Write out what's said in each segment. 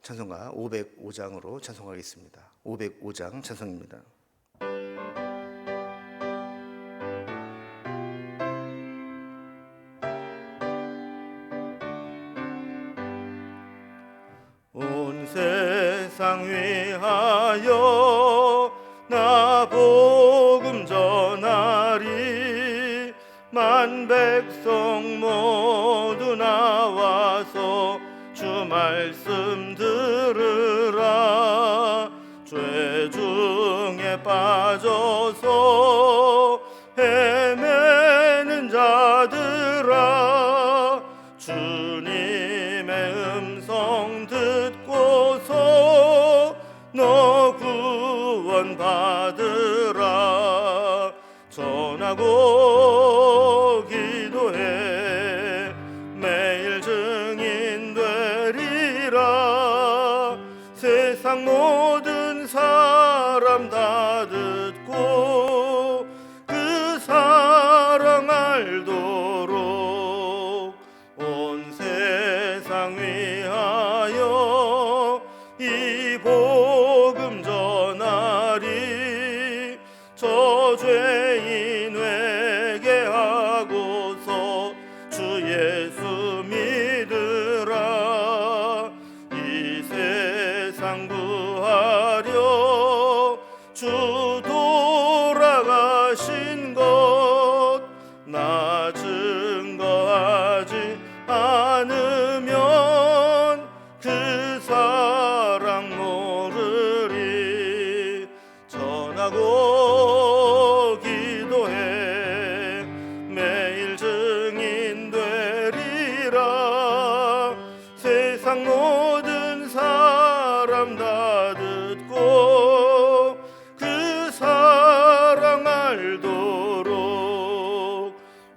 찬송가 505장으로 찬송하겠습니다. 505장 찬송입니다. 온 세상 위하여 나 복음 전하리. 만 백성 모두 나와서 주 말씀 들으라. 죄 중에 빠져서 헤매는 자들아, 주님의 음성 듣고서 너 구원 받으라. 전하고 기도해 매일 증인 되리라. 세상 모든 사람 다 듣고 그 사랑 알도록 온 세상 위하여 이 복음 전하리. 저 죄인 회개하고서 주 예수 믿으라. 이 세상 구하려 주 돌아가신 것 나 증거하지 않으면 그 사랑 모르리. 전하고 기도해 매일 증인 되리라. 세상 모든 사람 다 듣고 그 사랑 알도록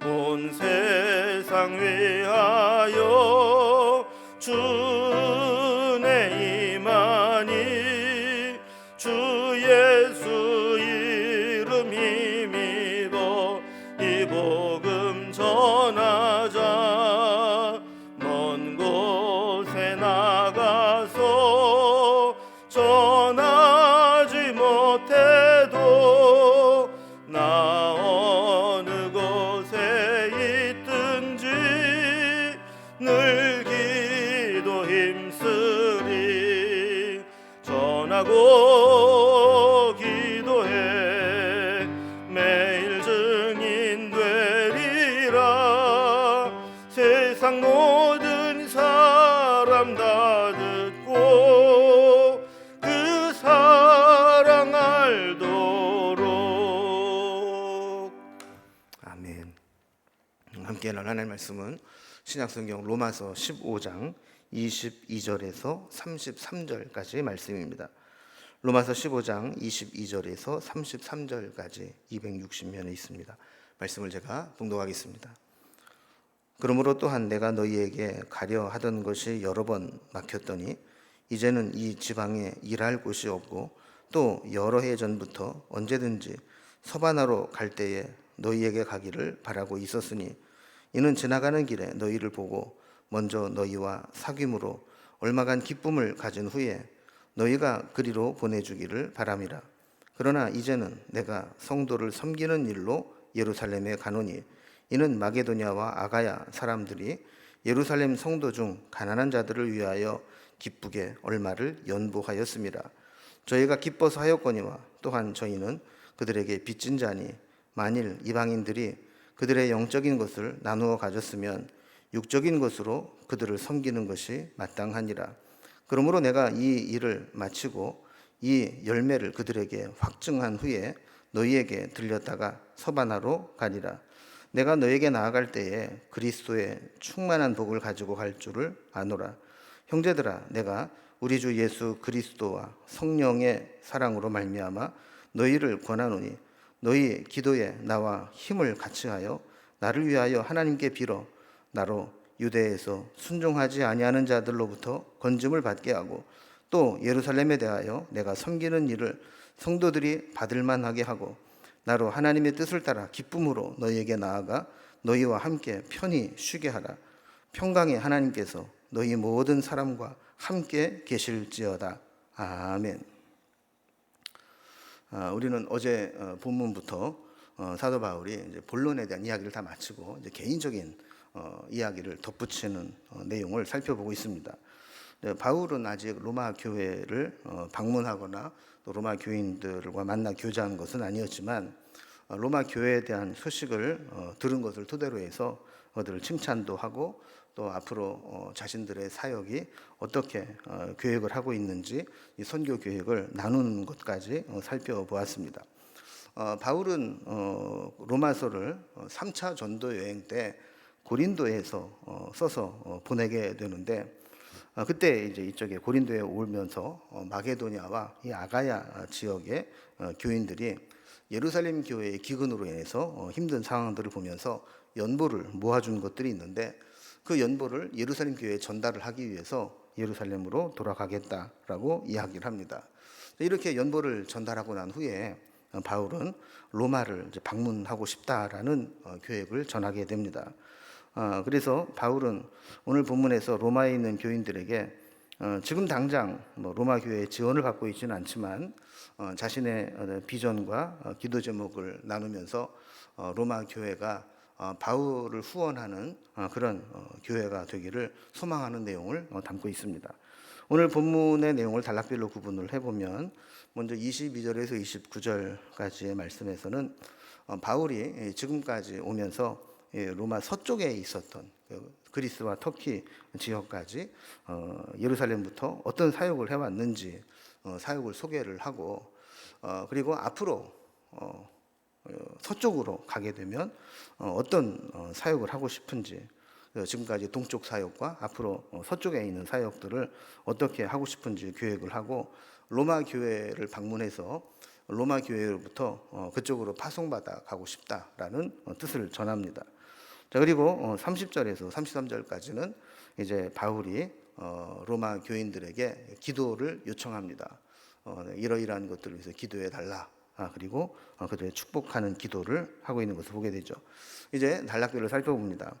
온 세상 위하여 주내 임하니. 주 예수 이름 힘입어 이 복음 전하자. 먼 곳에 나가서 전하지 못해도 나 어느 곳에 있든지 늘 기도 힘쓰리. 전하고 기도해 매일 증인 되리라. 세상 모든 사람 다 듣고 그 사랑 알도록. 아멘. 함께 나눌 하나님의 말씀은 신약성경 로마서 15장 22절에서 33절까지 말씀입니다. 로마서 15장 22절에서 33절까지 260면에 있습니다. 말씀을 제가 봉독하겠습니다. 그러므로 또한 내가 너희에게 가려 하던 것이 여러 번 막혔더니 이제는 이 지방에 일할 곳이 없고 또 여러 해 전부터 언제든지 서바나로 갈 때에 너희에게 가기를 바라고 있었으니 이는 지나가는 길에 너희를 보고 먼저 너희와 사귐으로 얼마간 기쁨을 가진 후에 너희가 그리로 보내주기를 바람이라. 그러나 이제는 내가 성도를 섬기는 일로 예루살렘에 가노니 이는 마게도냐와 아가야 사람들이 예루살렘 성도 중 가난한 자들을 위하여 기쁘게 얼마를 연보하였습니다. 저희가 기뻐서 하였거니와 또한 저희는 그들에게 빚진 자니 만일 이방인들이 그들의 영적인 것을 나누어 가졌으면 육적인 것으로 그들을 섬기는 것이 마땅하니라. 그러므로 내가 이 일을 마치고 이 열매를 그들에게 확증한 후에 너희에게 들렸다가 서바나로 가니라. 내가 너에게 나아갈 때에 그리스도의 충만한 복을 가지고 갈 줄을 아노라. 형제들아, 내가 우리 주 예수 그리스도와 성령의 사랑으로 말미암아 너희를 권하노니 너희 기도에 나와 힘을 같이하여 나를 위하여 하나님께 빌어 나로 유대에서 순종하지 아니하는 자들로부터 건짐을 받게 하고 또 예루살렘에 대하여 내가 섬기는 일을 성도들이 받을 만하게 하고 나로 하나님의 뜻을 따라 기쁨으로 너희에게 나아가 너희와 함께 편히 쉬게 하라. 평강의 하나님께서 너희 모든 사람과 함께 계실지어다. 아멘. 우리는 어제 본문부터 사도 바울이 이제 본론에 대한 이야기를 다 마치고 이제 개인적인 이야기를 덧붙이는 내용을 살펴보고 있습니다. 바울은 아직 로마 교회를 방문하거나 또 로마 교인들과 만나 교제한 것은 아니었지만 로마 교회에 대한 소식을 들은 것을 토대로 해서 그들을 칭찬도 하고 또 앞으로 자신들의 사역이 어떻게 계획을 하고 있는지 이 선교 계획을 나누는 것까지 살펴보았습니다. 바울은 로마서를 3차 전도 여행 때 고린도에서 써서 보내게 되는데 그때 이제 이쪽에 고린도에 오면서 마게도냐와 이 아가야 지역의 교인들이 예루살렘 교회의 기근으로 인해서 힘든 상황들을 보면서 연보를 모아준 것들이 있는데 그 연보를 예루살렘 교회에 전달을 하기 위해서 예루살렘으로 돌아가겠다라고 이야기를 합니다. 이렇게 연보를 전달하고 난 후에 바울은 로마를 이제 방문하고 싶다라는 계획을 전하게 됩니다. 그래서 바울은 오늘 본문에서 로마에 있는 교인들에게 지금 당장 로마 교회의 지원을 받고 있지는 않지만 자신의 비전과 기도 제목을 나누면서 로마 교회가 바울을 후원하는 그런 교회가 되기를 소망하는 내용을 담고 있습니다. 오늘 본문의 내용을 단락별로 구분을 해보면 먼저 22절에서 29절까지의 말씀에서는 바울이 지금까지 오면서 로마 서쪽에 있었던 그리스와 터키 지역까지 예루살렘부터 어떤 사역을 해왔는지 사역을 소개를 하고 그리고 앞으로 서쪽으로 가게 되면 어떤 사역을 하고 싶은지 지금까지 동쪽 사역과 앞으로 서쪽에 있는 사역들을 어떻게 하고 싶은지 계획을 하고 로마 교회를 방문해서 로마 교회로부터 그쪽으로 파송받아 가고 싶다라는 뜻을 전합니다. 자, 그리고 30절에서 33절까지는 이제 바울이 로마 교인들에게 기도를 요청합니다. 이러이러한 것들을 위해서 기도해 달라. 그리고 그들의 축복하는 기도를 하고 있는 것을 보게 되죠. 이제 단락별로 살펴봅니다.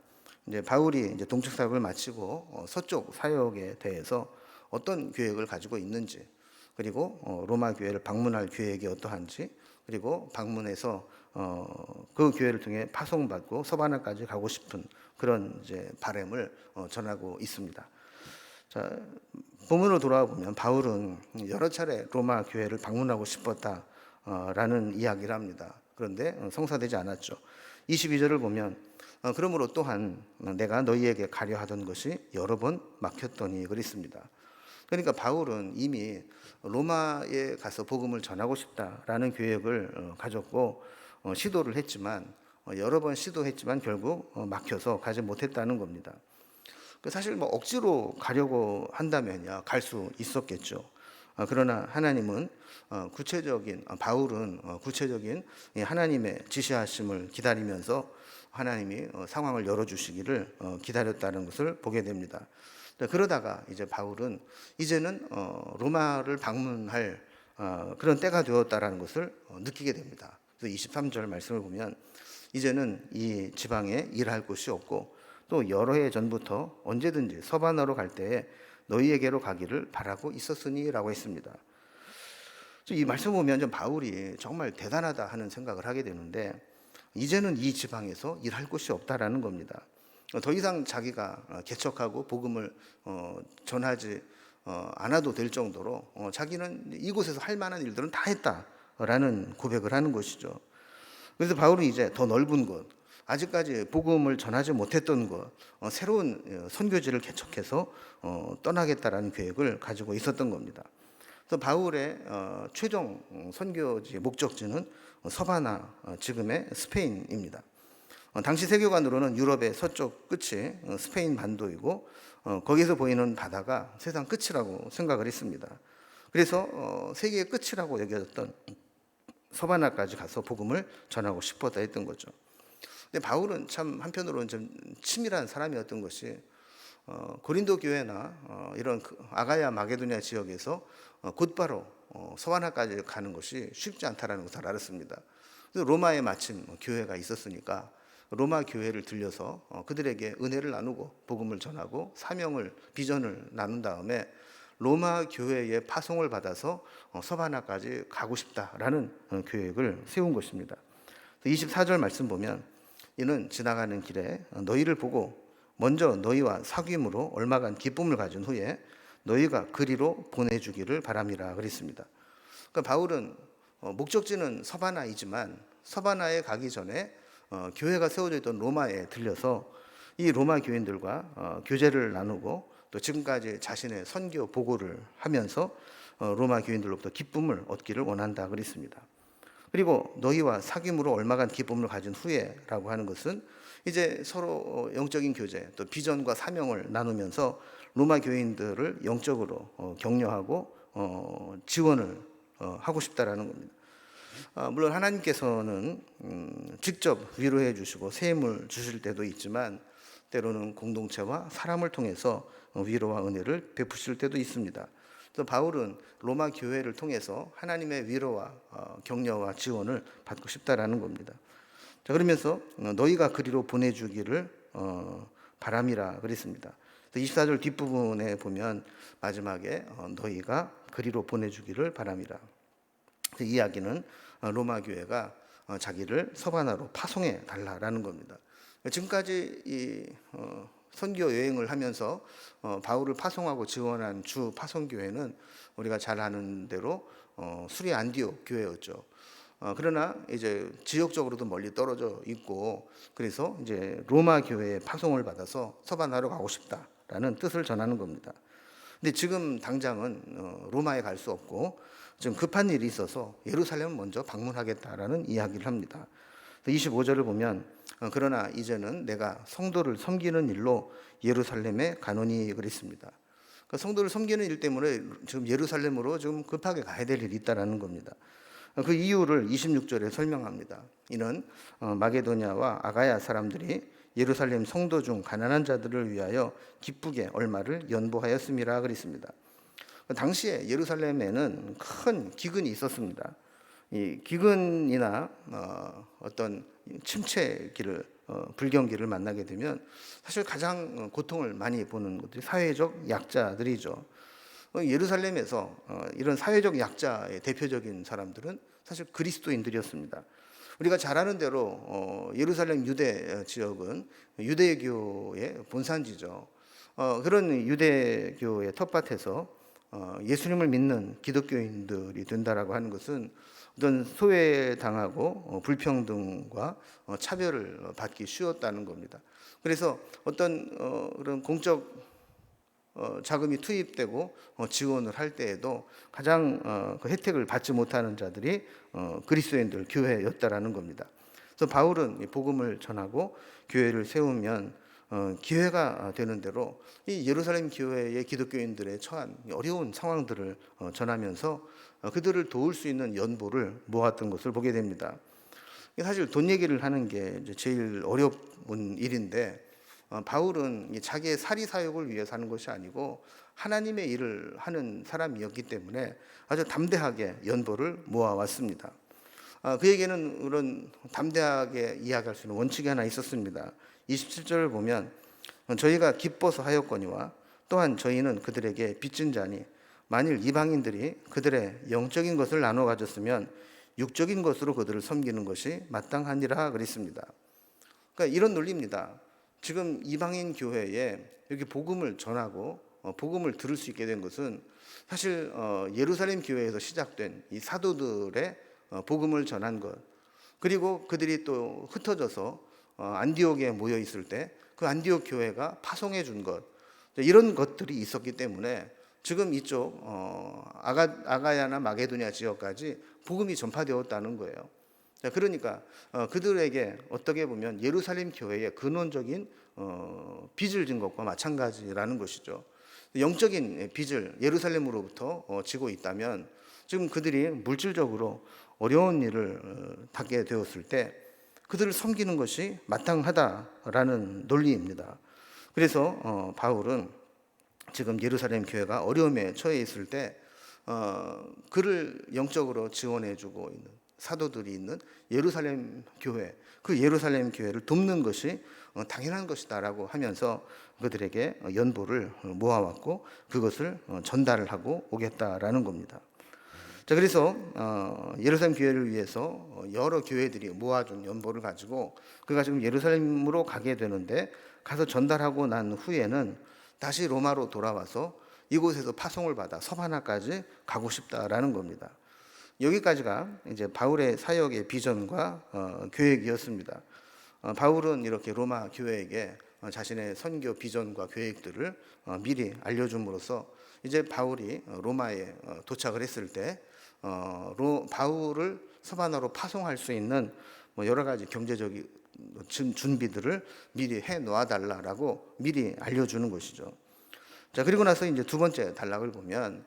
이제 바울이 이제 동쪽 사역을 마치고 서쪽 사역에 대해서 어떤 계획을 가지고 있는지, 그리고 로마 교회를 방문할 계획이 어떠한지, 그리고 방문해서 그 교회를 통해 파송받고 서바나까지 가고 싶은 그런 이제 바람을 전하고 있습니다. 자, 본문으로 돌아와 보면 바울은 여러 차례 로마 교회를 방문하고 싶었다라는 이야기를 합니다. 그런데 성사되지 않았죠. 22절을 보면 그러므로 또한 내가 너희에게 가려 하던 것이 여러 번 막혔더니 그랬습니다. 그러니까 바울은 이미 로마에 가서 복음을 전하고 싶다라는 계획을 가졌고 시도를 했지만 여러 번 시도했지만 결국 막혀서 가지 못했다는 겁니다. 사실 억지로 가려고 한다면야 갈 수 있었겠죠. 그러나 하나님은 바울은 구체적인 하나님의 지시하심을 기다리면서 하나님이 상황을 열어주시기를 기다렸다는 것을 보게 됩니다. 그러다가 이제 바울은 이제는 로마를 방문할 그런 때가 되었다라는 것을 느끼게 됩니다. 그래서 23절 말씀을 보면 이제는 이 지방에 일할 곳이 없고 또 여러 해 전부터 언제든지 서바나로 갈 때에 너희에게로 가기를 바라고 있었으니라고 했습니다. 이 말씀 보면 좀 바울이 정말 대단하다 하는 생각을 하게 되는데 이제는 이 지방에서 일할 곳이 없다라는 겁니다. 더 이상 자기가 개척하고 복음을 전하지 않아도 될 정도로 자기는 이곳에서 할 만한 일들은 다 했다라는 고백을 하는 것이죠. 그래서 바울은 이제 더 넓은 곳, 아직까지 복음을 전하지 못했던 곳, 새로운 선교지를 개척해서 떠나겠다라는 계획을 가지고 있었던 겁니다. 그래서 바울의 최종 선교지 목적지는 서바나, 지금의 스페인입니다. 당시 세계관으로는 유럽의 서쪽 끝이 스페인 반도이고 거기서 보이는 바다가 세상 끝이라고 생각을 했습니다. 그래서 세계의 끝이라고 여겨졌던 서바나까지 가서 복음을 전하고 싶었다 했던 거죠. 근데 바울은 참 한편으로는 좀 치밀한 사람이었던 것이 고린도 교회나 이런 아가야 마게도냐 지역에서 곧바로 서바나까지 가는 것이 쉽지 않다라는 것을 알았습니다. 그래서 로마에 마침 교회가 있었으니까 로마 교회를 들려서 그들에게 은혜를 나누고 복음을 전하고 사명을 비전을 나눈 다음에 로마 교회의 파송을 받아서 서바나까지 가고 싶다라는 계획을 세운 것입니다. 24절 말씀 보면 이는 지나가는 길에 너희를 보고 먼저 너희와 사귐으로 얼마간 기쁨을 가진 후에 너희가 그리로 보내주기를 바람이라 그랬습니다. 그러니까 바울은 목적지는 서바나이지만 서바나에 가기 전에 교회가 세워져 있던 로마에 들려서 이 로마 교인들과 교제를 나누고 또 지금까지 자신의 선교 보고를 하면서 로마 교인들로부터 기쁨을 얻기를 원한다 그랬습니다. 그리고 너희와 사귐으로 얼마간 기쁨을 가진 후에라고 하는 것은 이제 서로 영적인 교제 또 비전과 사명을 나누면서 로마 교인들을 영적으로 격려하고 지원을 하고 싶다라는 겁니다. 물론 하나님께서는 직접 위로해 주시고 샘을 주실 때도 있지만 때로는 공동체와 사람을 통해서 위로와 은혜를 베푸실 때도 있습니다. 또 바울은 로마 교회를 통해서 하나님의 위로와 격려와 지원을 받고 싶다라는 겁니다. 자, 그러면서 너희가 그리로 보내주기를 바람이라 그랬습니다. 24절 뒷부분에 보면 마지막에 너희가 그리로 보내주기를 바람이라. 이 이야기는 로마 교회가 자기를 서바나로 파송해 달라라는 겁니다. 지금까지 이 선교 여행을 하면서 바울을 파송하고 지원한 주 파송교회는 우리가 잘 아는 대로 수리 안디옥 교회였죠. 그러나 이제 지역적으로도 멀리 떨어져 있고 그래서 이제 로마 교회에 파송을 받아서 서바나로 가고 싶다라는 뜻을 전하는 겁니다. 근데 지금 당장은 로마에 갈 수 없고 지금 급한 일이 있어서 예루살렘을 먼저 방문하겠다라는 이야기를 합니다. 25절을 보면 그러나 이제는 내가 성도를 섬기는 일로 예루살렘에 가노니 그랬습니다. 그 성도를 섬기는 일 때문에 지금 예루살렘으로 좀 급하게 가야 될 일이 있다라는 겁니다. 그 이유를 26절에 설명합니다. 이는 마게도냐와 아가야 사람들이 예루살렘 성도 중 가난한 자들을 위하여 기쁘게 얼마를 연보하였음이라 그랬습니다. 당시에 예루살렘에는 큰 기근이 있었습니다. 이 기근이나 어떤 침체기를 불경기를 만나게 되면 사실 가장 고통을 많이 보는 것들이 사회적 약자들이죠. 예루살렘에서 이런 사회적 약자의 대표적인 사람들은 사실 그리스도인들이었습니다. 우리가 잘 아는 대로 예루살렘 유대 지역은 유대교의 본산지죠. 그런 유대교의 텃밭에서 예수님을 믿는 기독교인들이 된다라고 하는 것은 어떤 소외당하고 불평등과 차별을 받기 쉬웠다는 겁니다. 그래서 어떤 그런 공적 자금이 투입되고 지원을 할 때에도 가장 그 혜택을 받지 못하는 자들이 그리스도인들 교회였다라는 겁니다. 그래서 바울은 복음을 전하고 교회를 세우면 기회가 되는 대로 이 예루살렘 교회의 기독교인들의 처한 어려운 상황들을 전하면서 그들을 도울 수 있는 연보를 모았던 것을 보게 됩니다. 사실 돈 얘기를 하는 게 이제 제일 어려운 일인데 바울은 자기의 사리 사욕을 위해서 하는 것이 아니고 하나님의 일을 하는 사람이었기 때문에 아주 담대하게 연보를 모아왔습니다. 그에게는 그런 담대하게 이야기할 수 있는 원칙이 하나 있었습니다. 27절을 보면 저희가 기뻐서 하였거니와 또한 저희는 그들에게 빚진 자니 만일 이방인들이 그들의 영적인 것을 나눠 가졌으면 육적인 것으로 그들을 섬기는 것이 마땅하니라 그랬습니다. 그러니까 이런 논리입니다. 지금 이방인 교회에 여기 복음을 전하고 복음을 들을 수 있게 된 것은 사실 예루살렘 교회에서 시작된 이 사도들의 복음을 전한 것, 그리고 그들이 또 흩어져서 안디옥에 모여 있을 때 그 안디옥 교회가 파송해 준 것, 이런 것들이 있었기 때문에 지금 이쪽 아가야나 마게도냐 지역까지 복음이 전파되었다는 거예요. 그러니까 그들에게 어떻게 보면 예루살렘 교회의 근원적인 빚을 진 것과 마찬가지라는 것이죠. 영적인 빚을 예루살렘으로부터 지고 있다면 지금 그들이 물질적으로 어려운 일을 받게 되었을 때 그들을 섬기는 것이 마땅하다라는 논리입니다. 그래서 바울은 지금 예루살렘 교회가 어려움에 처해 있을 때 그를 영적으로 지원해주고 있는 사도들이 있는 예루살렘 교회, 그 예루살렘 교회를 돕는 것이 당연한 것이다라고 하면서 그들에게 연보를 모아왔고 그것을 전달을 하고 오겠다라는 겁니다. 자, 그래서 예루살렘 교회를 위해서 여러 교회들이 모아준 연보를 가지고 그가 지금 예루살렘으로 가게 되는데, 가서 전달하고 난 후에는 다시 로마로 돌아와서 이곳에서 파송을 받아 서바나까지 가고 싶다라는 겁니다. 여기까지가 이제 바울의 사역의 비전과 계획이었습니다. 바울은 이렇게 로마 교회에게 자신의 선교 비전과 계획들을 미리 알려줌으로써 이제 바울이 로마에 도착을 했을 때 바울을 서바나로 파송할 수 있는 여러 가지 경제적인 준비들을 미리 해 놓아달라라고 미리 알려주는 것이죠. 자, 그리고 나서 이제 두 번째 단락을 보면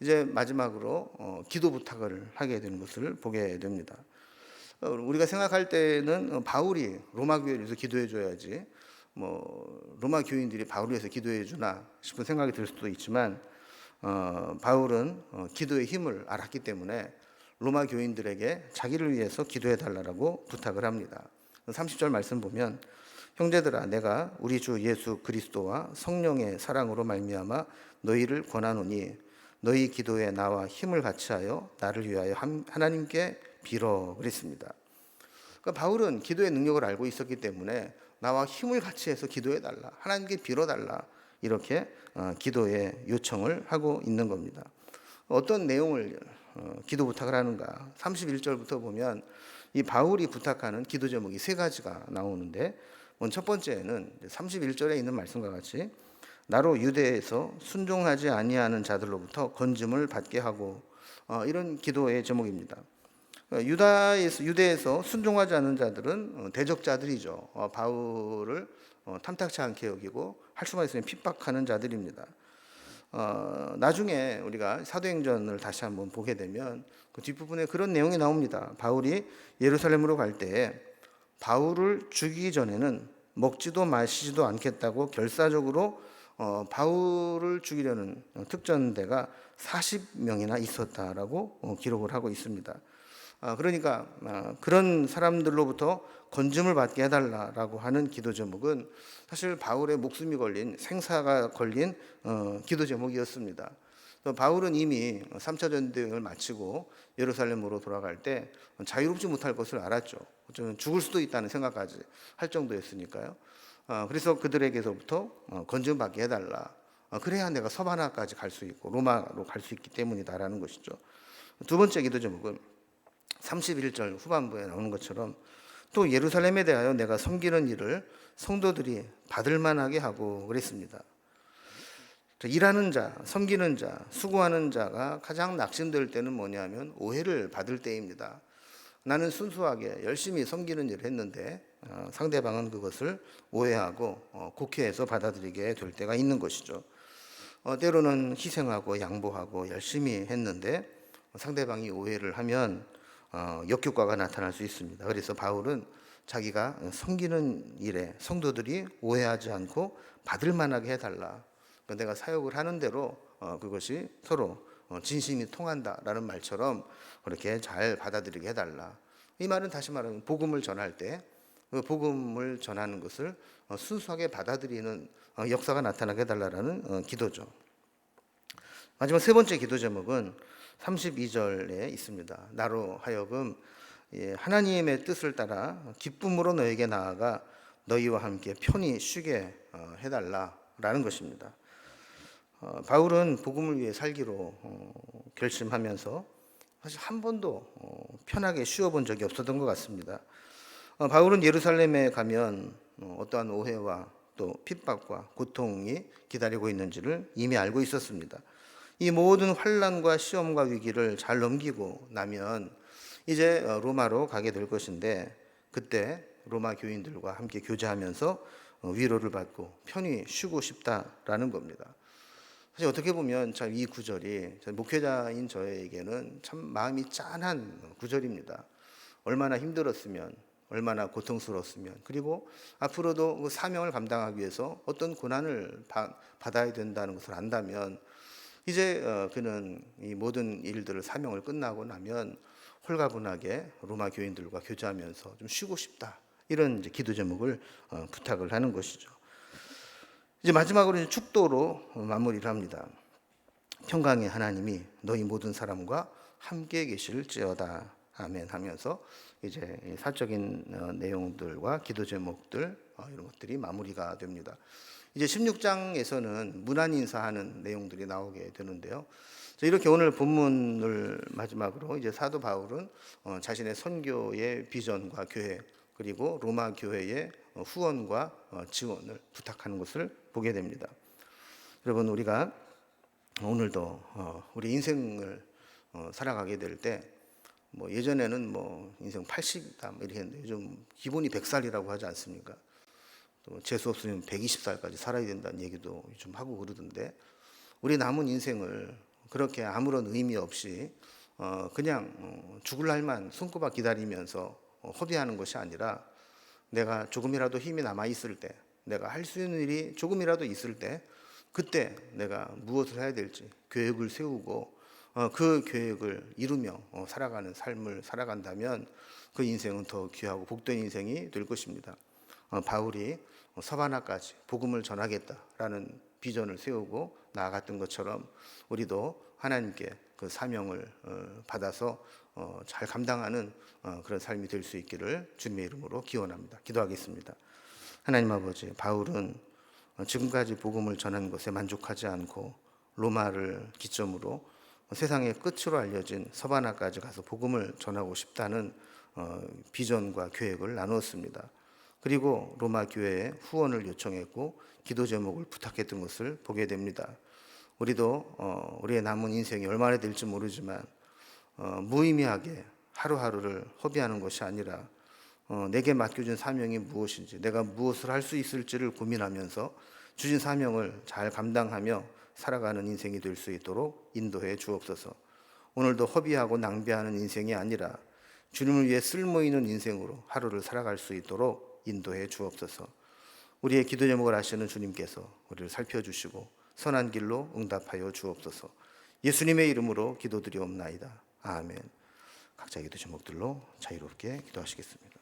이제 마지막으로 기도 부탁을 하게 되는 것을 보게 됩니다. 우리가 생각할 때는 바울이 로마 교회를 위해서 기도해 줘야지 로마 교인들이 바울을 위해서 기도해 주나 싶은 생각이 들 수도 있지만, 바울은 기도의 힘을 알았기 때문에 로마 교인들에게 자기를 위해서 기도해 달라고 부탁을 합니다. 30절 말씀 보면, 형제들아, 내가 우리 주 예수 그리스도와 성령의 사랑으로 말미암아 너희를 권하노니 너희 기도에 나와 힘을 같이하여 나를 위하여 하나님께 빌어 그랬습니다. 그러니까 바울은 기도의 능력을 알고 있었기 때문에 나와 힘을 같이해서 기도해 달라, 하나님께 빌어 달라, 이렇게 기도의 요청을 하고 있는 겁니다. 어떤 내용을 기도 부탁을 하는가? 31절부터 보면 이 바울이 부탁하는 기도 제목이 세 가지가 나오는데, 첫 번째는 31절에 있는 말씀과 같이 나로 유대에서 순종하지 아니하는 자들로부터 건짐을 받게 하고, 이런 기도의 제목입니다. 유대에서 순종하지 않는 자들은 대적자들이죠. 바울을 탐탁치 않게 여기고 할 수만 있으면 핍박하는 자들입니다. 나중에 우리가 사도행전을 다시 한번 보게 되면 그 뒷부분에 그런 내용이 나옵니다. 바울이 예루살렘으로 갈 때에 바울을 죽이기 전에는 먹지도 마시지도 않겠다고 결사적으로 바울을 죽이려는 특전대가 40명이나 있었다라고 기록을 하고 있습니다. 그러니까 그런 사람들로부터 건짐을 받게 해달라라고 하는 기도 제목은 사실 바울의 목숨이 걸린, 생사가 걸린 기도 제목이었습니다. 바울은 이미 3차 전쟁을 마치고 예루살렘으로 돌아갈 때 자유롭지 못할 것을 알았죠. 어쩌면 죽을 수도 있다는 생각까지 할 정도였으니까요. 그래서 그들에게서부터 건짐을 받게 해달라. 그래야 내가 서바나까지 갈 수 있고 로마로 갈 수 있기 때문이다라는 것이죠. 두 번째 기도 제목은 31절 후반부에 나오는 것처럼 또 예루살렘에 대하여 내가 섬기는 일을 성도들이 받을 만하게 하고 그랬습니다. 일하는 자, 섬기는 자, 수고하는 자가 가장 낙심될 때는 뭐냐면 오해를 받을 때입니다. 나는 순수하게 열심히 섬기는 일을 했는데 상대방은 그것을 오해하고 곡해해서 받아들이게 될 때가 있는 것이죠. 때로는 희생하고 양보하고 열심히 했는데 상대방이 오해를 하면 역효과가 나타날 수 있습니다. 그래서 바울은 자기가 섬기는 일에 성도들이 오해하지 않고 받을 만하게 해달라. 내가 사역을 하는 대로 그것이 서로 진심이 통한다라는 말처럼 그렇게 잘 받아들이게 해달라. 이 말은 다시 말하면 복음을 전할 때 그 복음을 전하는 것을 순수하게 받아들이는 역사가 나타나게 해달라는 기도죠. 마지막 세 번째 기도 제목은 32절에 있습니다. 나로 하여금 하나님의 뜻을 따라 기쁨으로 너에게 나아가 너희와 함께 편히 쉬게 해달라라는 것입니다. 바울은 복음을 위해 살기로 결심하면서 사실 한 번도 편하게 쉬어본 적이 없었던 것 같습니다. 바울은 예루살렘에 가면 어떠한 오해와 또 핍박과 고통이 기다리고 있는지를 이미 알고 있었습니다. 이 모든 환난과 시험과 위기를 잘 넘기고 나면 이제 로마로 가게 될 것인데, 그때 로마 교인들과 함께 교제하면서 위로를 받고 편히 쉬고 싶다라는 겁니다. 사실 어떻게 보면 참 이 구절이 목회자인 저에게는 참 마음이 짠한 구절입니다. 얼마나 힘들었으면, 얼마나 고통스러웠으면, 그리고 앞으로도 그 사명을 감당하기 위해서 어떤 고난을 받아야 된다는 것을 안다면 이제 그는 이 모든 일들을 사명을 끝나고 나면 홀가분하게 로마 교인들과 교제하면서 좀 쉬고 싶다. 이런 이제 기도 제목을 부탁을 하는 것이죠. 이제 마지막으로 이제 축도로 마무리를 합니다. 평강의 하나님이 너희 모든 사람과 함께 계실지어다. 아멘 하면서 이제 사적인 내용들과 기도 제목들 이런 것들이 마무리가 됩니다. 이제 16장에서는 문안 인사하는 내용들이 나오게 되는데요. 이렇게 오늘 본문을 마지막으로 이제 사도 바울은 자신의 선교의 비전과 계획 그리고 로마 교회의 후원과 지원을 부탁하는 것을 보게 됩니다. 여러분, 우리가 오늘도 우리 인생을 살아가게 될 때 예전에는 인생 80이다 이렇게 했는데 요즘 기본이 100살이라고 하지 않습니까? 또 재수 없으면 120살까지 살아야 된다는 얘기도 좀 하고 그러던데, 우리 남은 인생을 그렇게 아무런 의미 없이 그냥 죽을 날만 손꼽아 기다리면서 허비하는 것이 아니라, 내가 조금이라도 힘이 남아 있을 때, 내가 할 수 있는 일이 조금이라도 있을 때, 그때 내가 무엇을 해야 될지 계획을 세우고 그 계획을 이루며 살아가는 삶을 살아간다면 그 인생은 더 귀하고 복된 인생이 될 것입니다. 바울이 서바나까지 복음을 전하겠다라는 비전을 세우고 나아갔던 것처럼 우리도 하나님께 그 사명을 받아서 잘 감당하는 그런 삶이 될 수 있기를 주님의 이름으로 기원합니다. 기도하겠습니다. 하나님 아버지, 바울은 지금까지 복음을 전한 것에 만족하지 않고 로마를 기점으로 세상의 끝으로 알려진 서바나까지 가서 복음을 전하고 싶다는 비전과 계획을 나누었습니다. 그리고 로마 교회에 후원을 요청했고 기도 제목을 부탁했던 것을 보게 됩니다. 우리도 우리의 남은 인생이 얼마나 될지 모르지만 무의미하게 하루하루를 허비하는 것이 아니라 내게 맡겨진 사명이 무엇인지, 내가 무엇을 할 수 있을지를 고민하면서 주신 사명을 잘 감당하며 살아가는 인생이 될 수 있도록 인도해 주옵소서. 오늘도 허비하고 낭비하는 인생이 아니라 주님을 위해 쓸모있는 인생으로 하루를 살아갈 수 있도록 인도해 주옵소서. 우리의 기도 제목을 아시는 주님께서 우리를 살펴주시고 선한 길로 응답하여 주옵소서. 예수님의 이름으로 기도드리옵나이다. 아멘. 각자 기도 제목들로 자유롭게 기도하시겠습니다.